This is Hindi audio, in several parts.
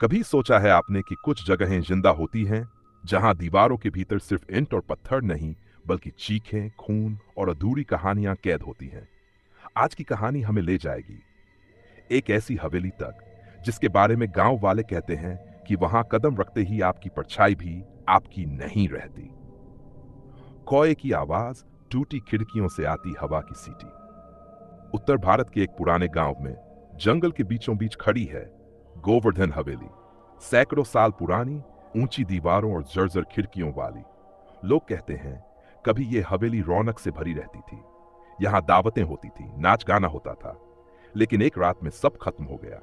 कभी सोचा है आपने कि कुछ जगहें जिंदा होती हैं जहां दीवारों के भीतर सिर्फ ईंट और पत्थर नहीं बल्कि चीखें, खून और अधूरी कहानियां कैद होती हैं। आज की कहानी हमें ले जाएगी एक ऐसी हवेली तक जिसके बारे में गांव वाले कहते हैं कि वहां कदम रखते ही आपकी परछाई भी आपकी नहीं रहती। कोए की आवाज, टूटी खिड़कियों से आती हवा की सीटी। उत्तर भारत के एक पुराने गांव में जंगल के बीचों बीच खड़ी है गोवर्धन हवेली। सैकड़ों साल पुरानी, ऊंची दीवारों और जर्जर खिड़कियों वाली। लोग कहते हैं कभी ये हवेली रौनक से भरी रहती थी। यहां दावतें होती थी, नाच गाना होता था। लेकिन एक रात में सब खत्म हो गया।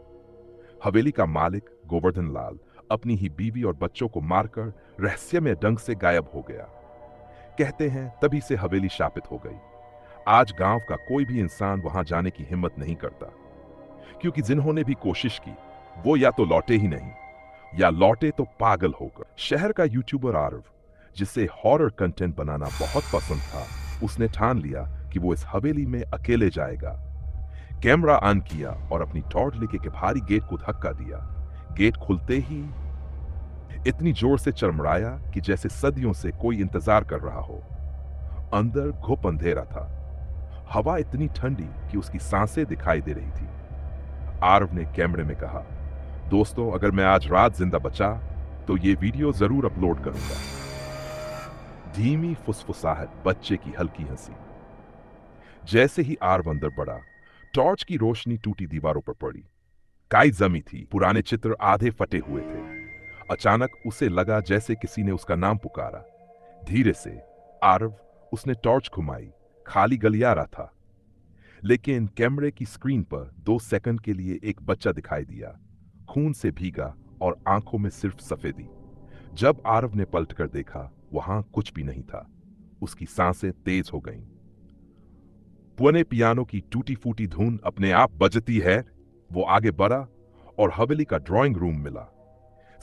हवेली का मालिक गोवर्धन लाल अपनी ही बीवी और बच्चों को मारकर रहस्यमय ढंग से गायब हो गया। कहते हैं तभी से हवेली शापित हो गई। आज गांव का कोई भी इंसान वहां जाने की हिम्मत नहीं करता, क्योंकि जिन्होंने भी कोशिश की वो या तो लौटे ही नहीं या लौटे तो पागल होकर। शहर का यूट्यूबर आरव, जिसे हॉरर कंटेंट बनाना बहुत पसंद था, उसने ठान लिया कि वो इस हवेली में अकेले जाएगा। कैमरा ऑन किया और अपनी टॉर्च लेके के भारी गेट को धक्का दिया। गेट खुलते ही इतनी जोर से चरमराया कि जैसे सदियों से कोई इंतजार कर रहा हो। अंदर घुप अंधेरा था। हवा इतनी ठंडी कि उसकी सांसें दिखाई दे रही थी। आरव ने कैमरे में कहा, दोस्तों, अगर मैं आज रात जिंदा बचा तो ये वीडियो जरूर अपलोड करूंगा। धीमी फुसफुसाहट, बच्चे की हल्की हंसी। जैसे ही आरव अंदर बढ़ा, टॉर्च की रोशनी टूटी दीवारों पर पड़ी। काई जमी थी, पुराने चित्र आधे फटे हुए थे। अचानक उसे लगा जैसे किसी ने उसका नाम पुकारा। धीरे से आरव उसने टॉर्च घुमाई। खाली गलियारा था, लेकिन कैमरे की स्क्रीन पर 2 सेकंड के लिए एक बच्चा दिखाई दिया, खून से भीगा और आंखों में सिर्फ सफेदी। जब आरव ने पलटकर देखा, वहां कुछ भी नहीं था। उसकी सांसें तेज हो गईं। पुराने पियानो की टूटी फूटी धुन अपने आप बजती है। वो आगे बढ़ा और हवेली का ड्राइंग रूम मिला।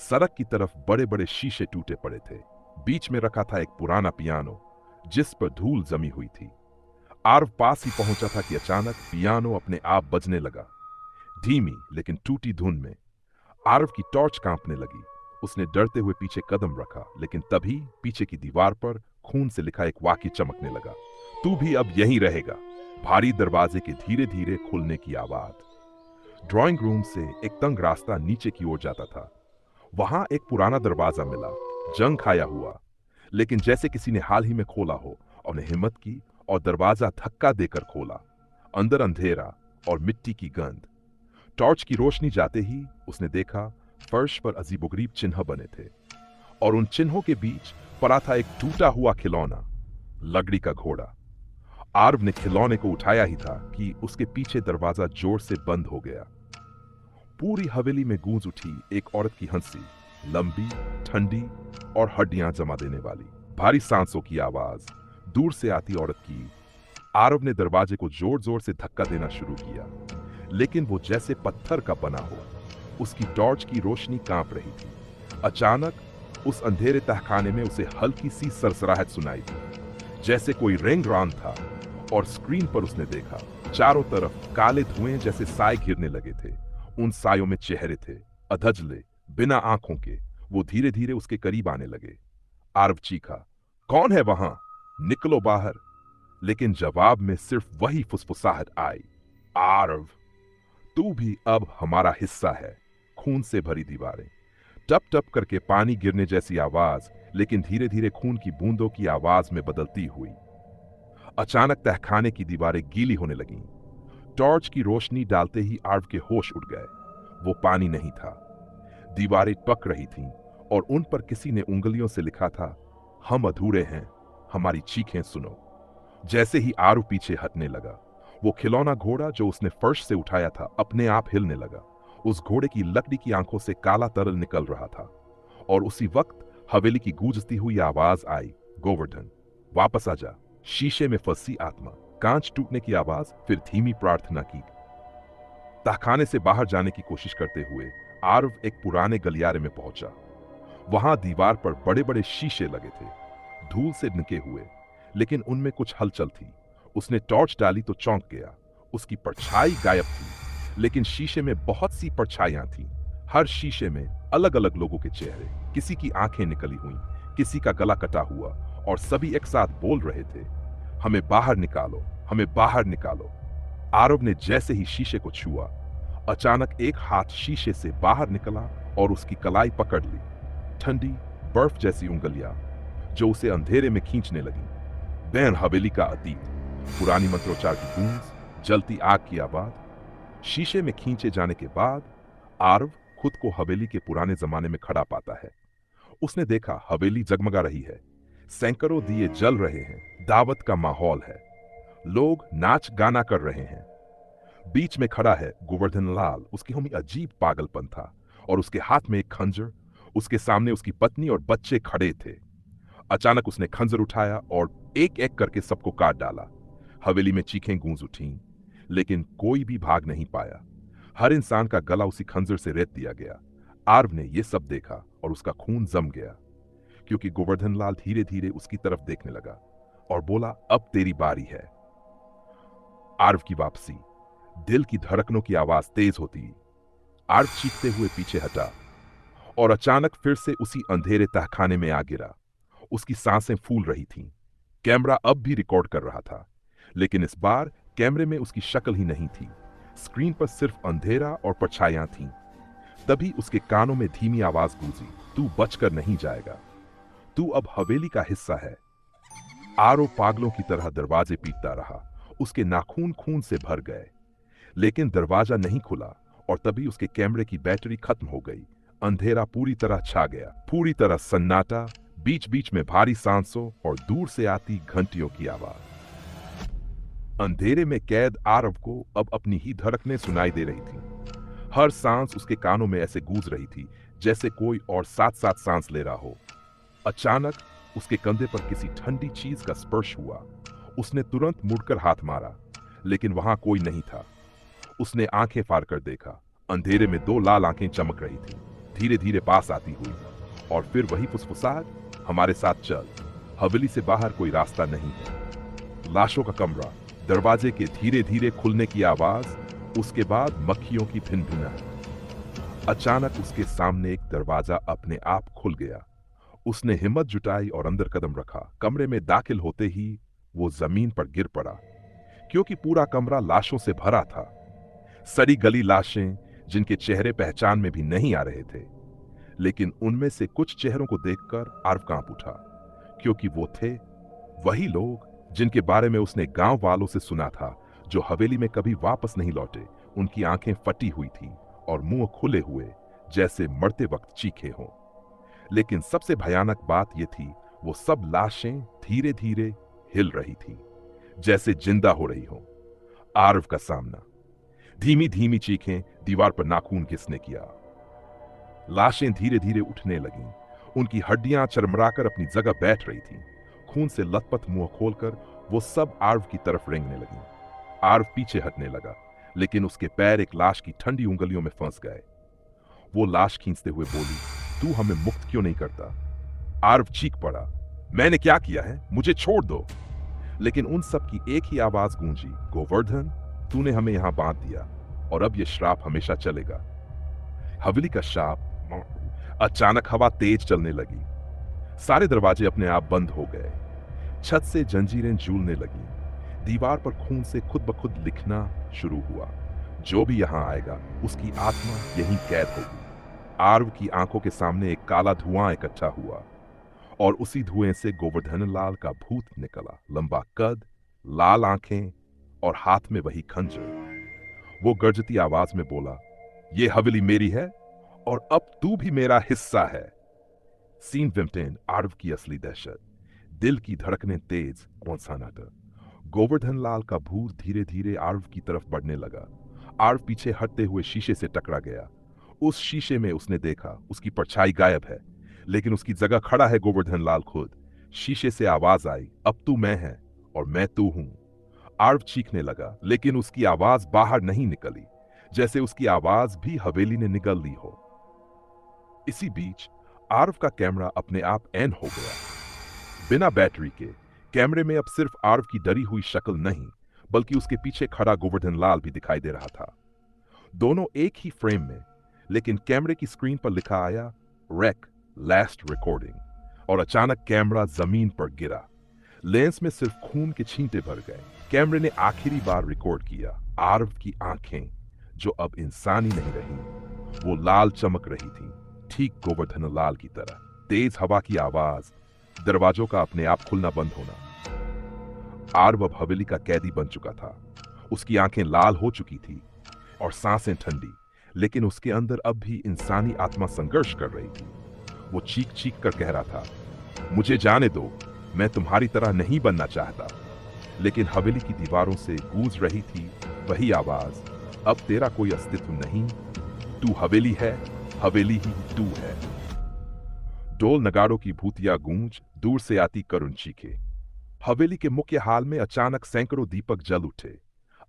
सड़क की तरफ बड़े बड़े शीशे टूटे पड़े थे। बीच में रखा था एक पुराना पियानो जिस पर धूल जमी हुई थी। आरव पास ही पहुंचा था कि अचानक पियानो अपने आप बजने लगा, धीमी लेकिन टूटी धुन में। आरव की टॉर्च कांपने लगी। उसने डरते हुए पीछे कदम रखा, लेकिन तभी पीछे की दीवार पर खून से लिखा एक वाक्य चमकने लगा, तू भी अब यहीं रहेगा। भारी दरवाजे के धीरे धीरे खुलने की आवाज। ड्राइंग रूम से एक तंग रास्ता नीचे की ओर जाता था। वहां एक पुराना दरवाजा मिला, जंग खाया हुआ, लेकिन जैसे किसी ने हाल ही में खोला हो। और हिम्मत की और दरवाजा धक्का देकर खोला। अंदर अंधेरा और मिट्टी की गंध। टॉर्च की रोशनी जाते ही उसने देखा फर्श पर अजीबोगरीब चिन्ह बने थे, और उन चिन्हों के बीच पड़ा था एक टूटा हुआ खिलौना, लकड़ी का घोड़ा। आरव ने खिलौने को उठाया ही था कि उसके पीछे दरवाजा जोर से बंद हो गया। पूरी हवेली में गूंज उठी एक औरत की हंसी, लंबी, ठंडी और हड्डियां जमा देने वाली। भारी सांसों की आवाज दूर से आती औरत की। आरव ने दरवाजे को जोर जोर से धक्का देना शुरू किया, लेकिन वो जैसे पत्थर का बना हो। उसकी टॉर्च की रोशनी कांप रही थी। अचानक उस अंधेरे तहखाने में उसे हल्की सी सरसराहट सुनाई दी, जैसे कोई रेंग रहा था। और स्क्रीन पर उसने देखा, चारों तरफ काले धुएं जैसे साए घिरने लगे थे। उन सायों में चेहरे थे, अधजले, बिना आंखों के। वो धीरे धीरे उसके करीब आने लगे। आरव चीखा, कौन है वहां? निकलो बाहर। लेकिन जवाब में सिर्फ वही फुसफुसाहट आई, आरव, तू भी अब हमारा हिस्सा है। खून से भरी दीवारें, टप टप करके पानी गिरने जैसी आवाज, लेकिन धीरे धीरे खून की बूंदों की आवाज में बदलती हुई। अचानक तहखाने की दीवारें गीली होने लगीं। टॉर्च की रोशनी डालते ही आरव के होश उड़ गए। वो पानी नहीं था, दीवारें पक रही थीं, और उन पर किसी ने उंगलियों से लिखा था, हम अधूरे हैं, हमारी चीखें सुनो। जैसे ही आरव पीछे हटने लगा, वो खिलौना घोड़ा जो उसने फर्श से उठाया था अपने आप हिलने लगा। उस घोड़े की लकड़ी की आंखों से काला तरल निकल रहा था। और उसी वक्त हवेली की गूंजती हुई आवाज आई, गोवर्धन, वापस आ जा। शीशे में फंसी आत्मा। कांच टूटने की आवाज, फिर धीमी प्रार्थना की। तहखाने से बाहर जाने की कोशिश करते हुए आरव एक पुराने गलियारे में पहुंचा। वहां दीवार पर बड़े बड़े शीशे लगे थे, धूल से ढके हुए, लेकिन उनमें कुछ हलचल थी। उसने टॉर्च डाली तो चौंक गया। उसकी परछाई गायब थी, लेकिन शीशे में बहुत सी परछाइयां थीं। हर शीशे में अलग अलग लोगों के चेहरे, किसी की आंखें निकली हुई, किसी का गला कटा हुआ, और सभी एक साथ बोल रहे थे, हमें बाहर निकालो, हमें बाहर निकालो। आरव ने जैसे ही शीशे को छुआ, अचानक एक हाथ शीशे से बाहर निकला और उसकी कलाई पकड़ ली। ठंडी बर्फ जैसी उंगलियां जो उसे अंधेरे में खींचने लगी। बैन हवेली का अतीत, पुरानी मंत्रोच्चार की गूंज, जलती आग की आवाज। शीशे में खींचे जाने के बाद आरव खुद को हवेली के पुराने जमाने में खड़ा पाता है। उसने देखा हवेली जगमगा रही है, सैकड़ों दिए जल रहे हैं, दावत का माहौल है, लोग नाच गाना कर रहे हैं। बीच में खड़ा है गोवर्धन लाल, उसकी हमें अजीब पागलपन था, और उसके हाथ में एक खंजर। उसके सामने उसकी पत्नी और बच्चे खड़े थे। अचानक उसने खंजर उठाया और एक एक करके सबको काट डाला। हवेली में चीखें गूंज उठीं, लेकिन कोई भी भाग नहीं पाया। हर इंसान का गला उसी खंजर से रेत दिया गया। आर्व ने यह सब देखा और उसका खून जम गया, क्योंकि गोवर्धन लाल धीरे धीरे उसकी तरफ देखने लगा और बोला, अब तेरी बारी है। आर्व की वापसी, दिल की धड़कनों की आवाज तेज होती। आर्व चीखते हुए पीछे हटा और अचानक फिर से उसी अंधेरे तहखाने में आ गिरा। उसकी सांसें फूल रही थीं। कैमरा अब भी रिकॉर्ड कर रहा था, लेकिन इस बार कैमरे में उसकी शक्ल ही नहीं थी। स्क्रीन पर सिर्फ अंधेरा और परछाइयां थीं। तभी उसके कानों में धीमी आवाज गूंजी, तू बचकर नहीं जाएगा, तू अब हवेली का हिस्सा है। आरव पागलों की तरह दरवाजे पीटता रहा। उसके नाखून खून से भर गए, लेकिन दरवाजा नहीं खुला। और तभी उसके कैमरे की बैटरी खत्म हो गई। अंधेरा पूरी तरह छा गया, पूरी तरह सन्नाटा, बीच बीच में भारी सांसों और दूर से आती घंटियों की आवाज। अंधेरे में कैद आरव को अब अपनी ही धड़कनें सुनाई दे रही थी। हर सांस उसके कानों में ऐसे गूंज रही थी जैसे कोई और साथ साथ सांस ले रहा हो। अचानक उसके कंधे पर किसी ठंडी चीज का स्पर्श हुआ। उसने तुरंत मुड़कर हाथ मारा, लेकिन वहां कोई नहीं था। उसने आंखें फाड़ कर देखा। अंधेरे में दो लाल आंखें चमक रही थीं, धीरे धीरे पास आती हुई। और फिर वही फुसफुसाहट, हमारे साथ चल, हवेली से बाहर कोई रास्ता नहीं है। लाशों का कमरा, दरवाजे के धीरे धीरे खुलने की आवाज, उसके बाद मक्खियों की भिनभिनाहट। अचानक उसके सामने एक दरवाजा अपने आप खुल गया। उसने हिम्मत जुटाई और अंदर कदम रखा। कमरे में दाखिल होते ही वो जमीन पर गिर पड़ा, क्योंकि पूरा कमरा लाशों से भरा था। सड़ी गली लाशें जिनके चेहरे पहचान में भी नहीं आ रहे थे। लेकिन उनमें से कुछ चेहरों को देखकर आर्व कांप उठा, क्योंकि वो थे वही लोग जिनके बारे में उसने गांव वालों से सुना था, जो हवेली में कभी वापस नहीं लौटे। उनकी आंखें फटी हुई थी और मुंह खुले हुए, जैसे मरते वक्त चीखे हों। लेकिन सबसे भयानक बात यह थी, वो सब लाशें धीरे धीरे हिल रही थी, जैसे जिंदा हो रही हो। आर्व का सामना, धीमी धीमी चीखें, दीवार पर नाखून घिसने किया। लाशें धीरे धीरे उठने लगीं। उनकी हड्डियां चरमराकर अपनी जगह बैठ रही थीं। खून से लथपथ मुंह खोलकर वो सब आर्व की तरफ रेंगने लगीं। आर्व पीछे हटने लगा, लेकिन उसके पैर एक लाश की ठंडी उंगलियों में फंस गए। वो लाश खींचते हुए बोली, तू हमें मुक्त क्यों नहीं करता? आर्व चीख पड़ा, मैंने क्या किया है? मुझे छोड़ दो। लेकिन उन सब की एक ही आवाज गूंजी, गोवर्धन, तूने हमें यहां बांध दिया और अब यह श्राप हमेशा चलेगा। हवेली का श्राप। अचानक हवा तेज चलने लगी। सारे दरवाजे अपने आप बंद हो गए। छत से जंजीरें झूलने लगीं। दीवार पर खून से खुद ब खुद लिखना शुरू हुआ, जो भी यहां आएगा उसकी आत्मा यहीं कैद होगी। आर्व की आंखों के सामने एक काला धुआं इकट्ठा हुआ और उसी धुएं से गोवर्धन लाल का भूत निकला। लंबा कद, लाल आंखें और हाथ में वही खंजर। वो गर्जती आवाज में बोला, ये हवेली मेरी है और अब तू भी मेरा हिस्सा है। सीन विम्टेन, आर्व की असली दहशत, दिल की धड़कनें तेज, कौन सा नाटक। गोवर्धन लाल का भूत धीरे धीरे आर्व की तरफ बढ़ने लगा। आर्व पीछे हटते हुए शीशे से टकरा गया। उस शीशे में उसने देखा, उसकी परछाई गायब है, लेकिन उसकी जगह खड़ा है गोवर्धन लाल खुद। शीशे से आवाज आई, अब तू मैं है और मैं तू हूं। आर्व चीखने लगा, लेकिन उसकी आवाज बाहर नहीं निकली, जैसे उसकी आवाज भी हवेली ने निगल ली हो। इसी बीच आर्व का कैमरा अपने आप ऑन हो गया। बिना बैटरी के कैमरे में अब सिर्फ आर्व की डरी हुई शक्ल नहीं, बल्कि उसके पीछे खड़ा गोवर्धन लाल भी दिखाई दे रहा था। दोनों एक ही फ्रेम में, लेकिन कैमरे की स्क्रीन पर लिखा आया रेक लास्ट रिकॉर्डिंग, और अचानक कैमरा जमीन पर गिरा। लेंस में सिर्फ खून के छींटे भर गए। कैमरे ने आखिरी बार रिकॉर्ड किया। आरव की आंखें, जो अब इंसानी नहीं रही, वो लाल चमक रही थी, ठीक गोवर्धन लाल की तरह। तेज हवा की आवाज, दरवाजों का अपने आप खुलना बंद होना। आरव अब हवेली का कैदी बन चुका था। उसकी आंखें लाल हो चुकी थी और सांसें ठंडी, लेकिन उसके अंदर अब भी इंसानी आत्मा संघर्ष कर रही थी। वो चीख चीख कर कह रहा था, मुझे जाने दो, मैं तुम्हारी तरह नहीं बनना चाहता। लेकिन हवेली की दीवारों से गूंज रही थी वही आवाज, अब तेरा कोई अस्तित्व नहीं, तू हवेली है, हवेली ही तू है। ढोल नगाड़ों की भूतिया गूंज, दूर से आती करुण चीखें। हवेली के मुख्य हाल में अचानक सैकड़ों दीपक जल उठे।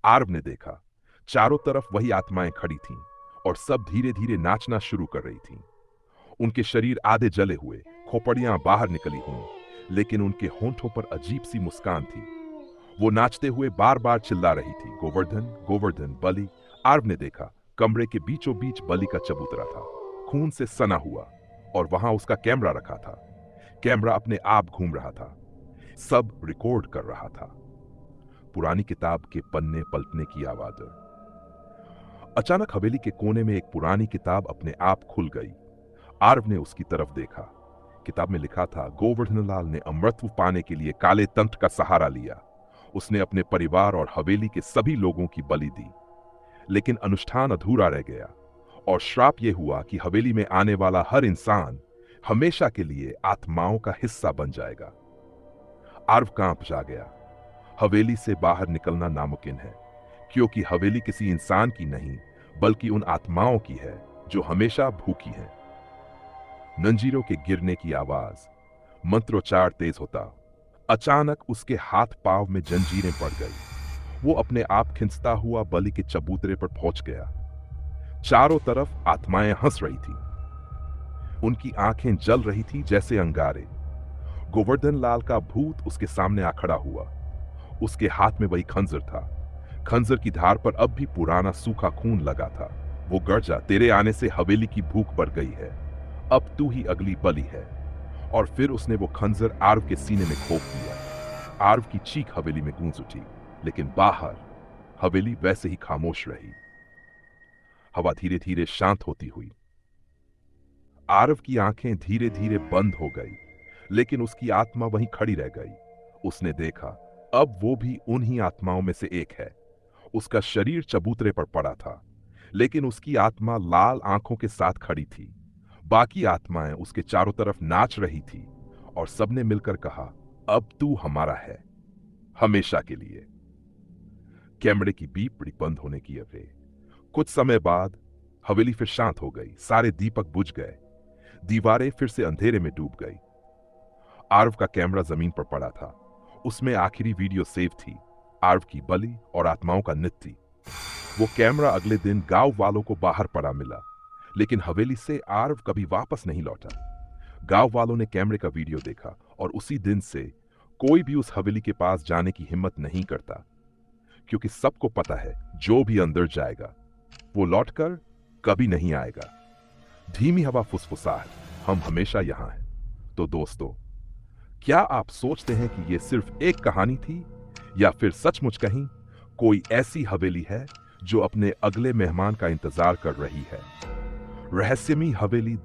आरव ने देखा, चारों तरफ वही आत्माएं खड़ी थीं और सब धीरे धीरे नाचना शुरू कर रही थीं। उनके शरीर आधे जले हुए, खोपड़ियां बाहर निकली हुई, लेकिन उनके होंठों पर अजीब सी मुस्कान थी। वो नाचते हुए बार बार चिल्ला रही थी, गोवर्धन गोवर्धन बलि। आरव ने देखा, कमरे के बीचों बीच बलि का चबूतरा था, खून से सना हुआ, और वहां उसका कैमरा रखा था। कैमरा अपने आप घूम रहा था, सब रिकॉर्ड कर रहा था। पुरानी किताब के पन्ने पलटने की आवाज। अचानक हवेली के कोने में एक पुरानी किताब अपने आप खुल गई। आरव ने उसकी तरफ देखा। किताब में लिखा था, गोवर्धन लाल ने अमृतत्व पाने के लिए काले तंत्र का सहारा लिया। उसने अपने परिवार और हवेली के सभी लोगों की बलि दी, लेकिन अनुष्ठान अधूरा रह गया, और श्राप यह हुआ कि हवेली में आने वाला हर इंसान हमेशा के लिए आत्माओं का हिस्सा बन जाएगा। आरव कांप जा गया। हवेली से बाहर निकलना नामुमकिन है, क्योंकि हवेली किसी इंसान की नहीं, बल्कि उन आत्माओं की है जो हमेशा भूखी हैं। नंजीरों के गिरने की आवाज, मंत्रोच्चार तेज होता। अचानक उसके हाथ पांव में जंजीरें पड़ गई। वो अपने आप खिंचता हुआ बलि के चबूतरे पर पहुंच गया। चारों तरफ आत्माएं हंस रही थी। उनकी आंखें जल रही थी जैसे अंगारे। गोवर्धन लाल का भूत उसके सामने आ खड़ा हुआ। उसके हाथ में वही खंजर था। खंजर की धार पर अब भी पुराना सूखा खून लगा था। वो गर्जा, तेरे आने से हवेली की भूख बढ़ गई है, अब तू ही अगली बलि है। और फिर उसने वो खंजर आरव के सीने में खोप दिया। आरव की चीख हवेली में गूंज उठी, लेकिन बाहर हवेली वैसे ही खामोश रही। हवा धीरे धीरे शांत होती हुई। आरव की आंखें धीरे धीरे बंद हो गई, लेकिन उसकी आत्मा वहीं खड़ी रह गई। उसने देखा, अब वो भी उन्हीं आत्माओं में से एक है। उसका शरीर चबूतरे पर पड़ा था, लेकिन उसकी आत्मा लाल आंखों के साथ खड़ी थी। बाकी आत्माएं उसके चारों तरफ नाच रही थी, और सबने मिलकर कहा, अब तू हमारा है, हमेशा के लिए। कैमरे की बीप बंद होने की अवधि। कुछ समय बाद हवेली फिर शांत हो गई। सारे दीपक बुझ गए। दीवारें फिर से अंधेरे में डूब गई। आरव का कैमरा जमीन पर पड़ा था। उसमें आखिरी वीडियो सेव थी, आरव की बलि और आत्माओं का नृत्य। वो कैमरा अगले दिन गांव वालों को बाहर पड़ा मिला, लेकिन हवेली से आरव कभी वापस नहीं लौटा। गांव वालों ने कैमरे का वीडियो देखा, और उसी दिन से कोई भी उस हवेली के पास जाने की हिम्मत नहीं करता, क्योंकि सबको पता है, जो भी अंदर जाएगा वो लौटकर कभी नहीं आएगा। धीमी हवा फुसफुसाहट, हम हमेशा यहां हैं। तो दोस्तों, क्या आप सोचते हैं कि यह सिर्फ एक कहानी थी, या फिर सचमुच कहीं कोई ऐसी हवेली है जो अपने अगले मेहमान का इंतजार कर रही है? रहस्यमयी हवेली